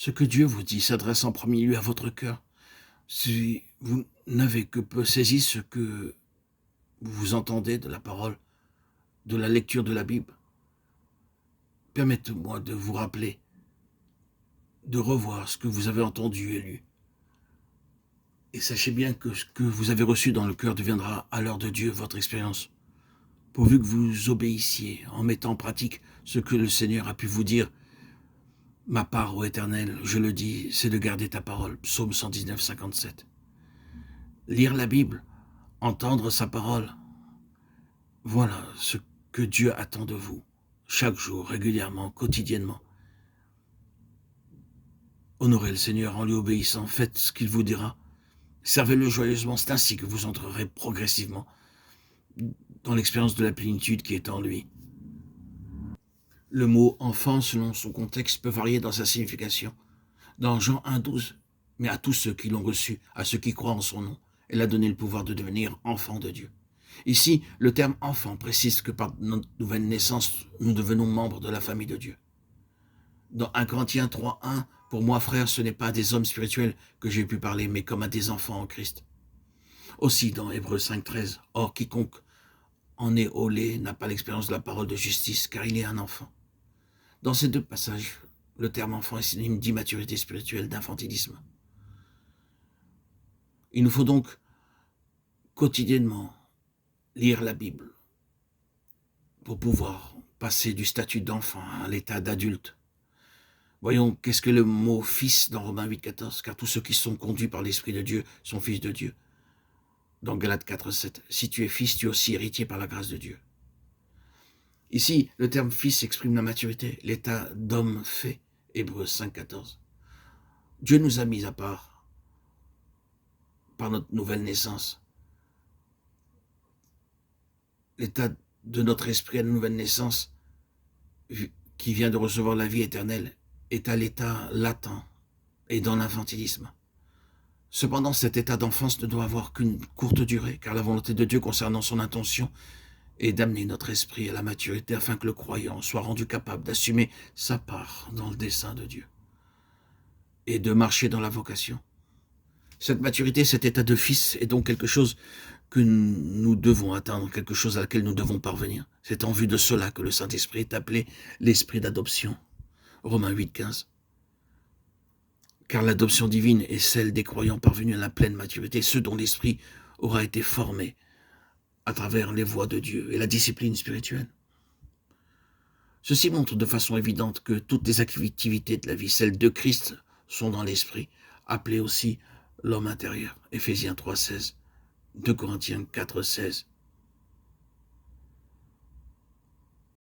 Ce que Dieu vous dit s'adresse en premier lieu à votre cœur. Si vous n'avez que peu saisi ce que vous entendez de la parole, de la lecture de la Bible, permettez-moi de vous rappeler, de revoir ce que vous avez entendu et lu. Et sachez bien que ce que vous avez reçu dans le cœur deviendra à l'heure de Dieu votre expérience, pourvu que vous obéissiez en mettant en pratique ce que le Seigneur a pu vous dire. Ma part, ô Éternel, je le dis, c'est de garder ta parole. Psaume 119, 57. Lire la Bible, entendre sa parole, voilà ce que Dieu attend de vous, chaque jour, régulièrement, quotidiennement. Honorez le Seigneur en lui obéissant, faites ce qu'il vous dira, servez-le joyeusement, c'est ainsi que vous entrerez progressivement dans l'expérience de la plénitude qui est en lui. Le mot « enfant », selon son contexte, peut varier dans sa signification. Dans Jean 1,12, mais à tous ceux qui l'ont reçu, à ceux qui croient en son nom, elle a donné le pouvoir de devenir enfants de Dieu. Ici, le terme « enfant » précise que par notre nouvelle naissance, nous devenons membres de la famille de Dieu. Dans 1 Corinthiens 3,1, « Pour moi, frère, ce n'est pas à des hommes spirituels que j'ai pu parler, mais comme à des enfants en Christ. » Aussi dans Hébreux 5,13, « Or, quiconque en est au lait n'a pas l'expérience de la parole de justice, car il est un enfant. » Dans ces deux passages, le terme « enfant » est synonyme d'immaturité spirituelle, d'infantilisme. Il nous faut donc quotidiennement lire la Bible pour pouvoir passer du statut d'enfant à l'état d'adulte. Voyons, qu'est-ce que le mot « fils » dans Romains 8,14 ? Car tous ceux qui sont conduits par l'Esprit de Dieu sont fils de Dieu. Dans Galates 4,7, si tu es fils, tu es aussi héritier par la grâce de Dieu. Ici, le terme « fils » exprime la maturité, l'état d'homme fait, Hébreux 5,14. Dieu nous a mis à part par notre nouvelle naissance. L'état de notre esprit à la nouvelle naissance, qui vient de recevoir la vie éternelle, est à l'état latent et dans l'infantilisme. Cependant, cet état d'enfance ne doit avoir qu'une courte durée, car la volonté de Dieu concernant son intention est d'amener notre esprit à la maturité afin que le croyant soit rendu capable d'assumer sa part dans le dessein de Dieu et de marcher dans la vocation. Cette maturité, cet état de fils est donc quelque chose que nous devons atteindre, quelque chose à laquelle nous devons parvenir. C'est en vue de cela que le Saint-Esprit est appelé l'esprit d'adoption. Romains 8,15. Car l'adoption divine est celle des croyants parvenus à la pleine maturité, ceux dont l'esprit aura été formé à travers les voies de Dieu et la discipline spirituelle. Ceci montre de façon évidente que toutes les activités de la vie, celles de Christ, sont dans l'esprit, appelées aussi l'homme intérieur. Éphésiens 3,16, 2 Corinthiens 4,16.